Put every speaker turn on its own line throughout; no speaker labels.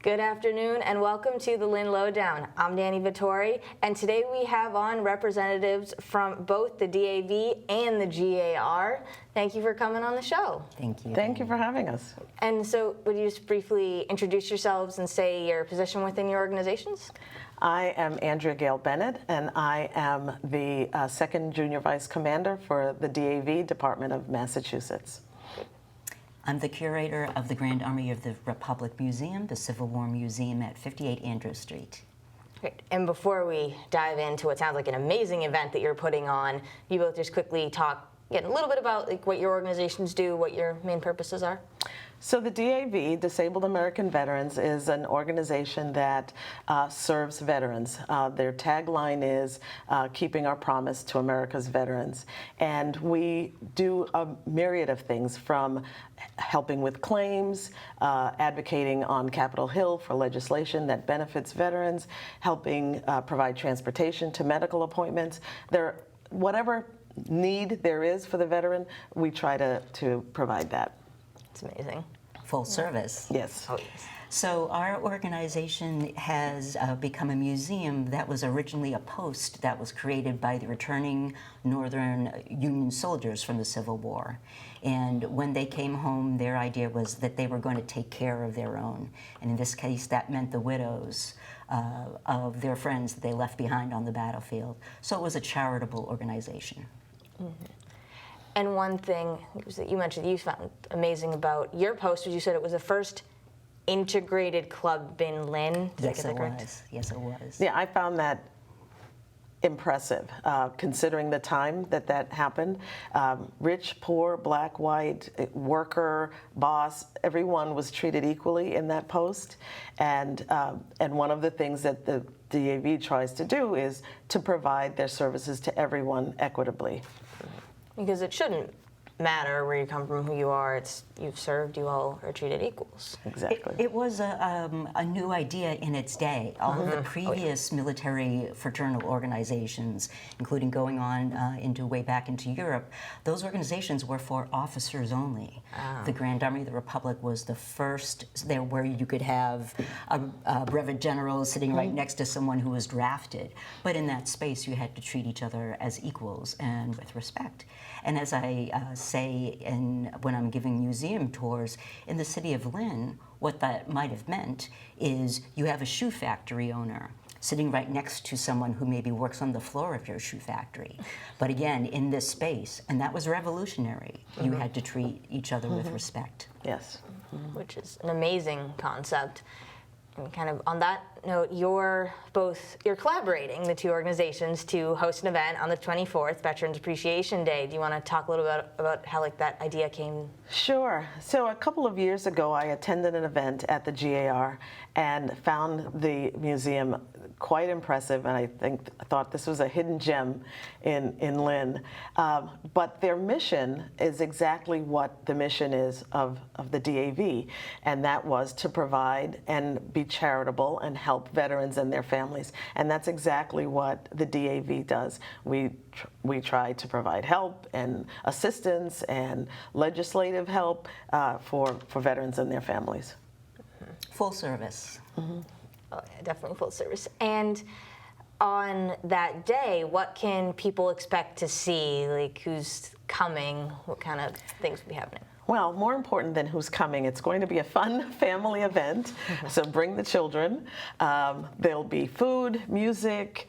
Good afternoon and welcome to the Lynn Lowdown. I'm Danny Vittori, and today we have on representatives from both the DAV and the GAR. Thank you for coming on the show.
Thank you.
Thank you for having us.
And so would you just briefly introduce yourselves and say your position within your organizations?
I am Andrea Gayle-Bennett, and I am the second junior vice commander for the DAV, Department of Massachusetts.
I'm the curator of the Grand Army of the Republic Museum, the Civil War Museum at 58 Andrews Street.
Great. And before we dive into what sounds like an amazing event that you're putting on, you both just quickly talk a little bit about what your organizations do, what your main purposes are.
So the DAV, Disabled American Veterans, is an organization that serves veterans. Their tagline is keeping our promise to America's veterans. And we do a myriad of things, from helping with claims, advocating on Capitol Hill for legislation that benefits veterans, helping provide transportation to medical appointments. Whatever need there is for the veteran, we try to provide that.
It's amazing.
Full service.
Yes.
Oh, yes.
So our organization has become a museum that was originally a post that was created by the returning Northern Union soldiers from the Civil War. And when they came home, their idea was that they were going to take care of their own. And in this case, that meant the widows of their friends that they left behind on the battlefield. So it was a charitable organization.
Mm-hmm. And one thing that you mentioned that you found amazing about your post was you said it was the first integrated club in Lynn. Did I get that correct?
Was. Yes, it was.
Yeah, I found that impressive, considering the time that happened. Rich, poor, black, white, worker, boss, everyone was treated equally in that post. And one of the things that the DAV tries to do is to provide their services to everyone equitably.
Because it shouldn't matter where you come from, who you are. You've served, you all are treated equals.
Exactly.
It was a new idea in its day. All of the previous military fraternal organizations, including going on way back into Europe, those organizations were for officers only. The Grand Army of the Republic was the first there where you could have a brevet general sitting right next to someone who was drafted. But in that space, you had to treat each other as equals and with respect. And as I say when I'm giving museum tours in the city of Lynn, what that might have meant is you have a shoe factory owner sitting right next to someone who maybe works on the floor of your shoe factory. But again, in this space, and that was revolutionary. You had to treat each other with respect.
Yes.
Which is an amazing concept. And kind of on that note, you're collaborating, the two organizations, to host an event on the 24th, Veterans Appreciation Day. Do you want to talk a little bit about how that idea came?
Sure. So a couple of years ago, I attended an event at the GAR and found the museum quite impressive, and I thought this was a hidden gem in Lynn. But their mission is exactly what the mission is of the DAV, and that was to provide and be charitable and help veterans and their families. And that's exactly what the DAV does. We try to provide help and assistance and legislative help for veterans and their families.
Full service.
Oh, yeah, definitely full service. And on that day, what can people expect to see? Like, who's coming? What kind of things will be happening?
Well, more important than who's coming, it's going to be a fun family event, so bring the children. There'll be food, music,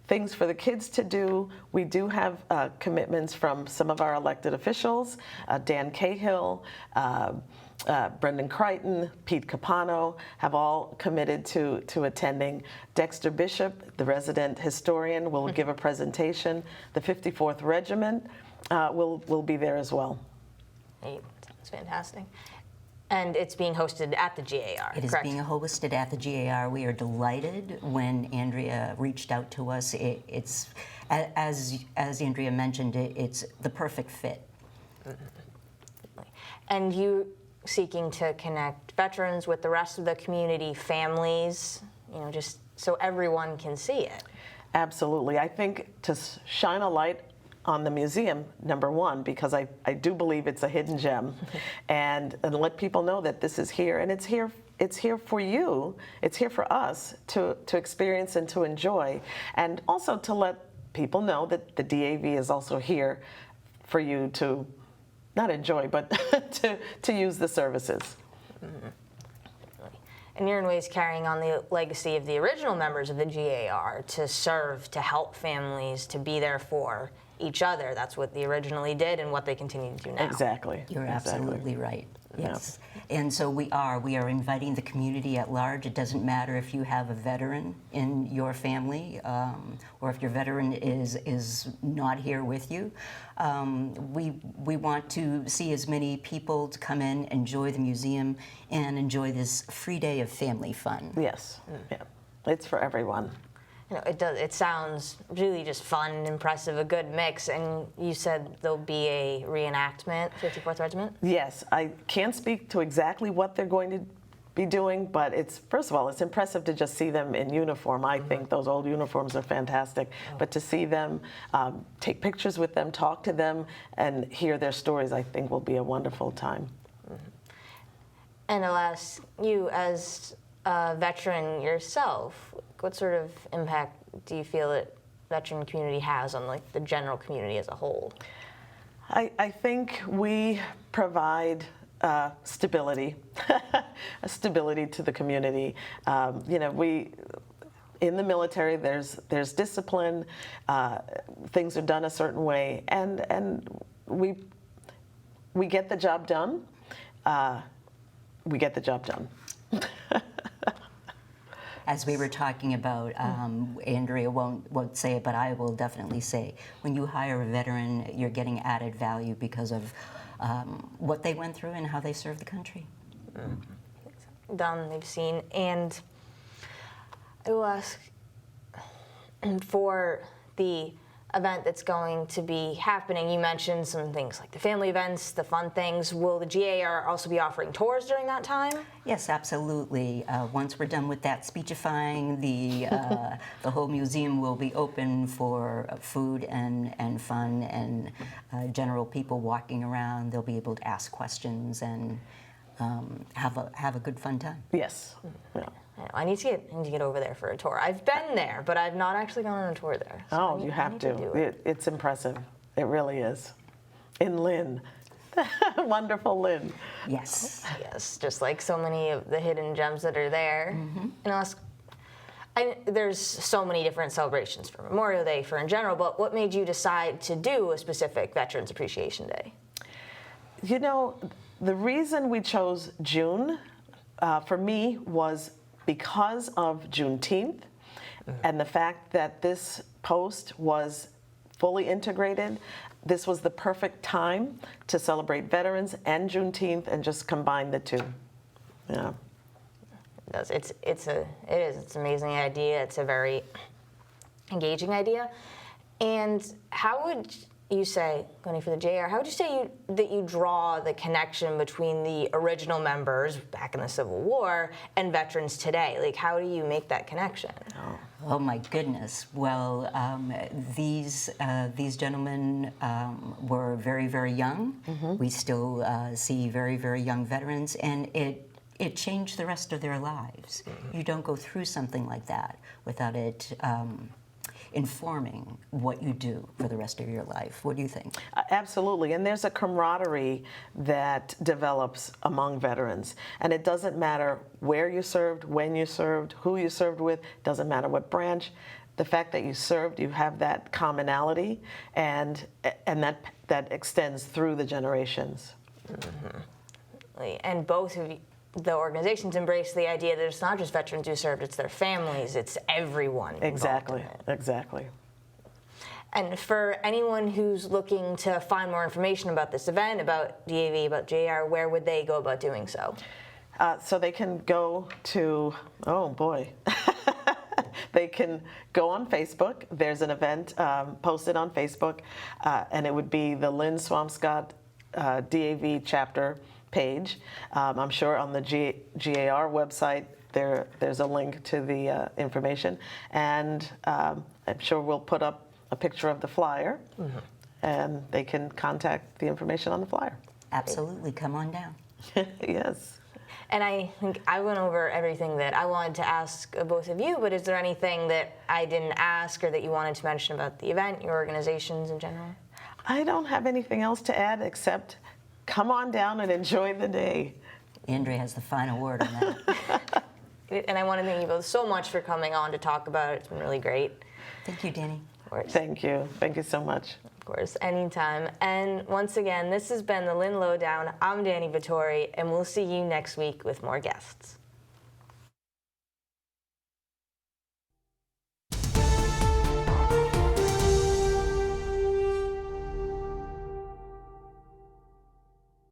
things for the kids to do. We do have commitments from some of our elected officials, Dan Cahill, Brendan Crichton, Pete Capano have all committed to attending. Dexter Bishop, the resident historian, will give a presentation. The 54th Regiment will be there as well.
Hey, sounds fantastic. And it's being hosted at the GAR,
It is
correct?
being hosted at the GAR. We are delighted when Andrea reached out to us. It's, as Andrea mentioned, it's the perfect fit.
And you seeking to connect veterans with the rest of the community, families, just so everyone can see it.
Absolutely. I think to shine a light on the museum, number one, because I do believe it's a hidden gem, and let people know that this is here, and it's it's here for you. It's here for us to experience and to enjoy, and also to let people know that the DAV is also here for you to not enjoy, but to use the services.
Mm-hmm. And you're in ways carrying on the legacy of the original members of the GAR to serve, to help families, to be there for each other. That's what they originally did and what they continue to do now.
Exactly.
You're
Exactly.
absolutely right. Yes. And so we are inviting the community at large. It doesn't matter if you have a veteran in your family or if your veteran is not here with you. We want to see as many people to come in, enjoy the museum, and enjoy this free day of family fun.
Yes. Yeah. It's for everyone.
You know, it sounds really just fun and impressive, a good mix. And you said there'll be a reenactment, 54th Regiment?
Yes, I can't speak to exactly what they're going to be doing, but it's, first of all, it's impressive to just see them in uniform. I think those old uniforms are fantastic, but to see them, take pictures with them, talk to them, and hear their stories, I think will be a wonderful time.
And I'll ask you, as a veteran yourself, what sort of impact do you feel that veteran community has on like the general community as a whole?
I think we provide stability, a stability to the community. You know, in the military, there's discipline. Things are done a certain way, and we get the job done. We get the job done.
As we were talking about, Andrea won't say it, but I will definitely say, when you hire a veteran, you're getting added value because of what they went through and how they served the country.
Done, they've seen. And I will ask, for the event that's going to be happening, you mentioned some things like the family events, the fun things. Will the GAR also be offering tours during that time?
Yes, absolutely. Once we're done with that speechifying, the whole museum will be open for food and fun and general people walking around. They'll be able to ask questions and have a good fun time.
Yes. Yeah.
I need to get over there for a tour. I've been there, but I've not actually gone on a tour there. So
You have to.
do it.
It's impressive. It really is. In Lynn. Wonderful Lynn.
Yes.
Yes, just like so many of the hidden gems that are there. And I'll ask, there's so many different celebrations for Memorial Day, for in general, but what made you decide to do a specific Veterans Appreciation Day?
You know, the reason we chose June for me was because of Juneteenth and the fact that this post was fully integrated. This was the perfect time to celebrate veterans and Juneteenth and just combine the two. Yeah.
It is. It's an amazing idea. It's a very engaging idea. And how would you say, going for the JR, how would you say that you draw the connection between the original members back in the Civil War and veterans today? Like, how do you make that connection?
Oh my goodness! Well, these gentlemen were very, very young. We still see very, very young veterans, and it changed the rest of their lives. You don't go through something like that without it informing what you do for the rest of your life. What do you think?
Absolutely, and there's a camaraderie that develops among veterans, and it doesn't matter where you served, when you served, who you served with, doesn't matter what branch. The fact that you served, you have that commonality, and that extends through the generations.
And both of the organizations embrace the idea that it's not just veterans who served, it's their families, it's everyone.
Exactly, exactly.
And for anyone who's looking to find more information about this event, about DAV, about JR, where would they go about doing so?
So they can go to, oh boy, they can go on Facebook. There's an event posted on Facebook, and it would be the Lynn Swampscott DAV chapter page. I'm sure on the GAR website there's a link to the information, and I'm sure we'll put up a picture of the flyer, and they can contact the information on the flyer.
Absolutely, come on down.
Yes.
And I think I went over everything that I wanted to ask both of you, but is there anything that I didn't ask or that you wanted to mention about the event, your organizations in general?
I don't have anything else to add except come on down and enjoy the day.
Andrea has the final word on that.
And I want to thank you both so much for coming on to talk about it. It's been really great.
Thank you, Danny.
Of course.
Thank you. Thank you so much.
Of course, anytime. And once again, this has been the Lynn Lowdown. I'm Danny Vittori, and we'll see you next week with more guests.